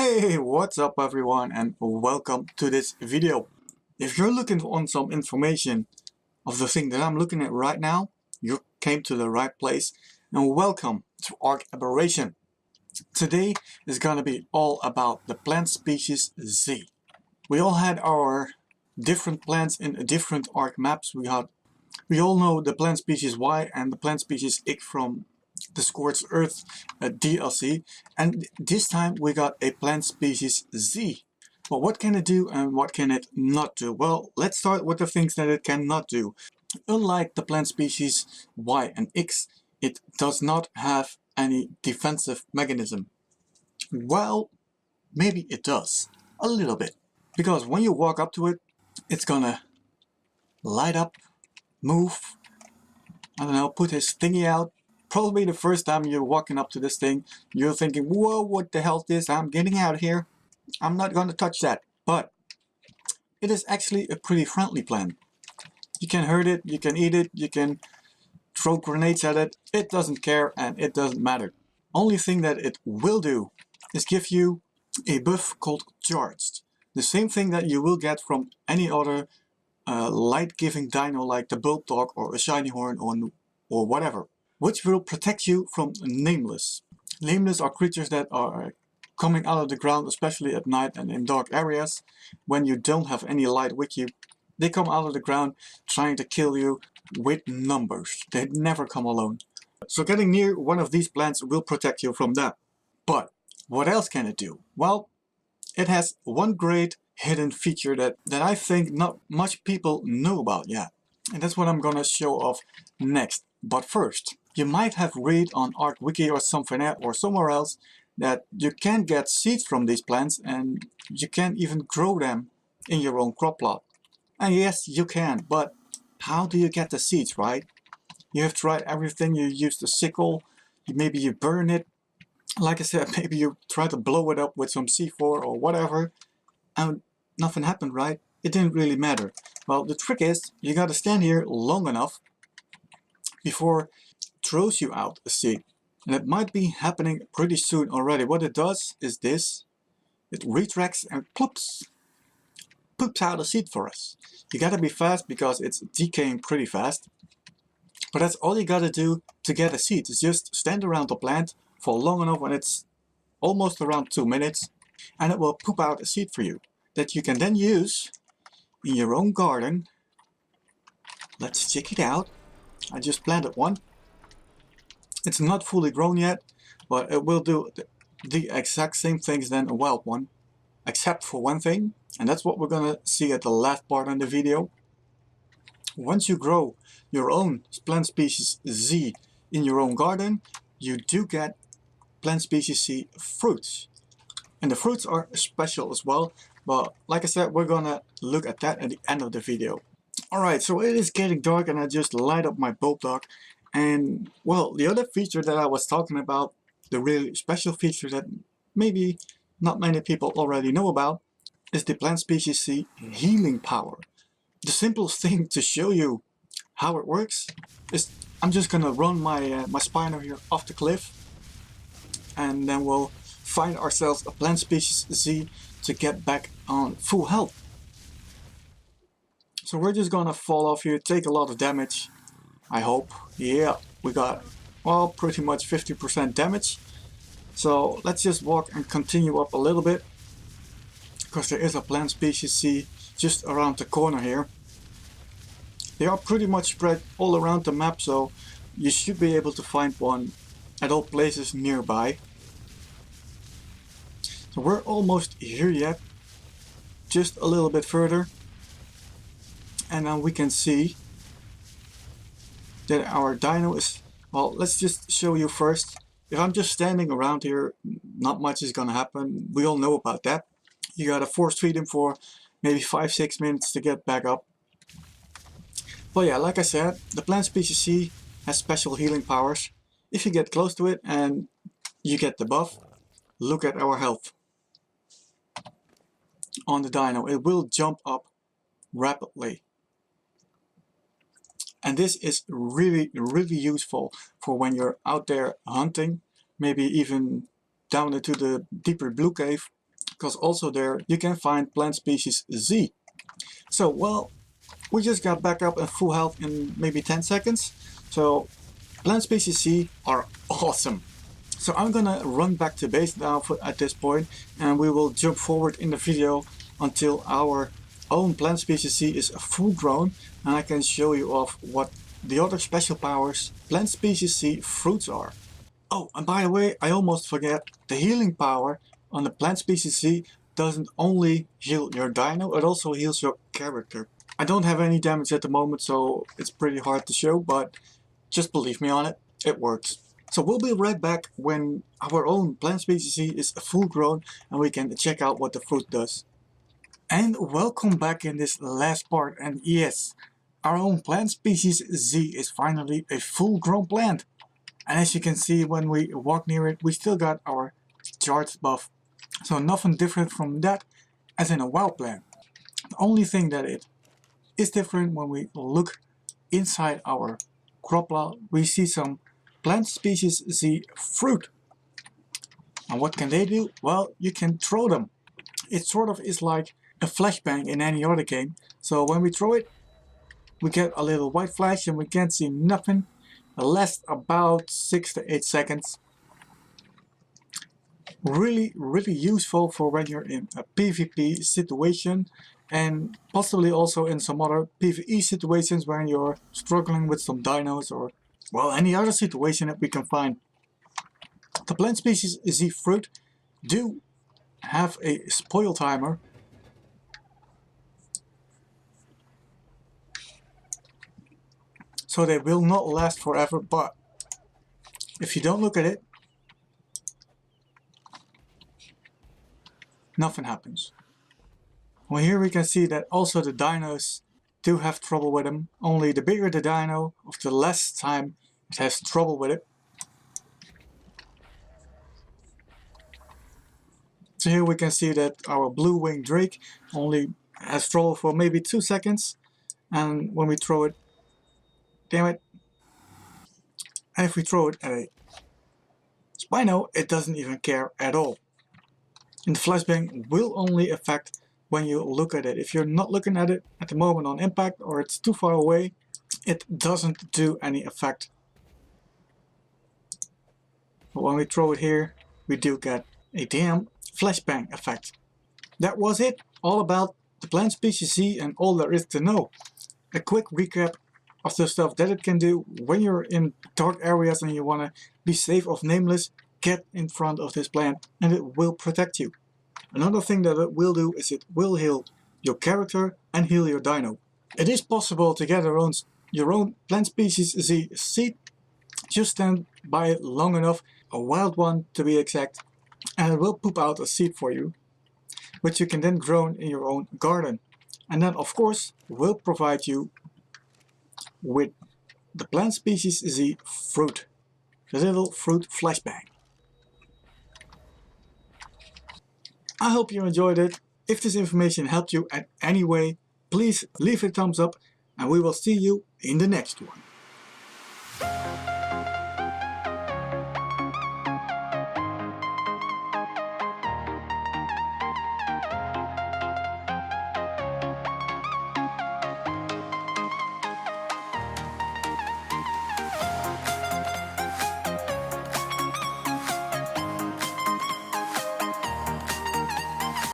Hey, what's up everyone and welcome to this video. If you're looking on some information of the thing that I'm looking at right now, you came to the right place and welcome to Aberration. Today is gonna be all about the plant species Z. We all had our different plants in different arc maps. We all know the plant species Y and the plant species X from the Scorched Earth DLC, and this time we got a plant species Z. Well, what can it do and what can it not do? Well, let's start with the things that it cannot do. Unlike the plant species Y and X, it does not have any defensive mechanism. Well, maybe it does, a little bit. Because when you walk up to it, it's gonna light up, move, I don't know, put his thingy out. Probably the first time you're walking up to this thing, you're thinking, whoa, what the hell is this? I'm getting out of here. I'm not going to touch that. But it is actually a pretty friendly plant. You can hurt it, you can eat it, you can throw grenades at it. It doesn't care and it doesn't matter. Only thing that it will do is give you a buff called Charged. The same thing that you will get from any other light-giving dino like the Bulb Dog or a Shiny Horn or whatever, which will protect you from Nameless. Nameless are creatures that are coming out of the ground, especially at night and in dark areas. When you don't have any light with you, they come out of the ground trying to kill you with numbers. They never come alone. So getting near one of these plants will protect you from that. But what else can it do? Well, it has one great hidden feature that I think not much people know about yet. And that's what I'm gonna show off next. But first, you might have read on ArcWiki or something or somewhere else that you can get seeds from these plants and you can even grow them in your own crop plot. And yes, you can, but how do you get the seeds, right? You have tried everything. You use the sickle, maybe you burn it. Like I said, maybe you try to blow it up with some C4 or whatever, and nothing happened, right? It didn't really matter. Well, the trick is, you gotta stand here long enough before it throws you out a seed. And it might be happening pretty soon already. What it does is this. It retracts and poops out a seed for us. You gotta be fast because it's decaying pretty fast. But that's all you gotta do to get a seed. Is just stand around the plant for long enough when it's almost around 2 minutes. And it will poop out a seed for you that you can then use in your own garden. Let's check it out. I just planted one. It's not fully grown yet, but it will do the exact same things than a wild one, except for one thing, and that's what we're gonna see at the last part in the video. Once you grow your own plant species Z in your own garden, you do get plant species Z fruits. And the fruits are special as well, but like I said, we're gonna look at that at the end of the video. Alright, so it is getting dark and I just light up my Bulb Dog. And well, the other feature that I was talking about, the really special feature that maybe not many people already know about, is the plant species Z healing power. The simplest thing to show you how it works is I'm just gonna run my Spino here off the cliff, and then we'll find ourselves a plant species Z to get back on full health. So we're just gonna fall off here, take a lot of damage, I hope. Yeah, we got, well, pretty much 50% damage. So let's just walk and continue up a little bit, because there is a plant species Z just around the corner here. They are pretty much spread all around the map, so you should be able to find one at all places nearby. So we're almost here yet, just a little bit further, and now we can see that our dino is, well, let's just show you first. If I'm just standing around here, not much is gonna happen. We all know about that. You gotta force feed him for maybe 5-6 minutes to get back up. But yeah, like I said, the plant species Z has special healing powers. If you get close to it and you get the buff, look at our health on the dino. It will jump up rapidly. And this is really useful for when you're out there hunting, maybe even down into the deeper blue cave, because also there you can find plant species Z. So, well, we just got back up at full health in maybe 10 seconds. So, plant species Z are awesome. So I'm gonna run back to base now at this point, and we will jump forward in the video until our own plant species Z is full grown, and I can show you off what the other special powers plant species Z fruits are. Oh, and by the way, I almost forget, the healing power on the plant species Z doesn't only heal your dino, it also heals your character. I don't have any damage at the moment, so it's pretty hard to show, but just believe me on it, it works. So we'll be right back when our own plant species Z is full grown and we can check out what the fruit does. And welcome back in this last part, and yes, our own plant species Z is finally a full grown plant. And as you can see, when we walk near it, we still got our charge buff. So nothing different from that as in a wild plant. The only thing that it is different, when we look inside our crop plot, we see some plant species Z fruit. And what can they do? Well, you can throw them. It sort of is like a flashbang in any other game. So when we throw it, we get a little white flash and we can't see nothing. It lasts about 6 to 8 seconds. Really useful for when you're in a PvP situation, and possibly also in some other PvE situations when you're struggling with some dinos, or well, any other situation that we can find. The plant species Z fruit do have a spoil timer. So they will not last forever, but if you don't look at it, nothing happens. Well, here we can see that also the dinos do have trouble with them. Only the bigger the dino, of the less time it has trouble with it. So here we can see that our blue-winged drake only has trouble for maybe 2 seconds, and when we throw it, damn it, and if we throw it at a spino, it doesn't even care at all. And the flashbang will only affect when you look at it. If you're not looking at it at the moment on impact, or it's too far away, it doesn't do any effect. But when we throw it here, we do get a damn flashbang effect. That was it, all about the plant species Z and all there is to know. A quick recap of the stuff that it can do. When you're in dark areas and you want to be safe of nameless, get in front of this plant and it will protect you. Another thing that it will do is it will heal your character and heal your dino. It is possible to get your own plant species Z seed. Just stand by it long enough, a wild one to be exact, and it will poop out a seed for you, which you can then grow in your own garden. And then of course will provide you with the plant species Z fruit, the little fruit flashbang. I hope you enjoyed it. If this information helped you in any way, please leave a thumbs up and we will see you in the next one.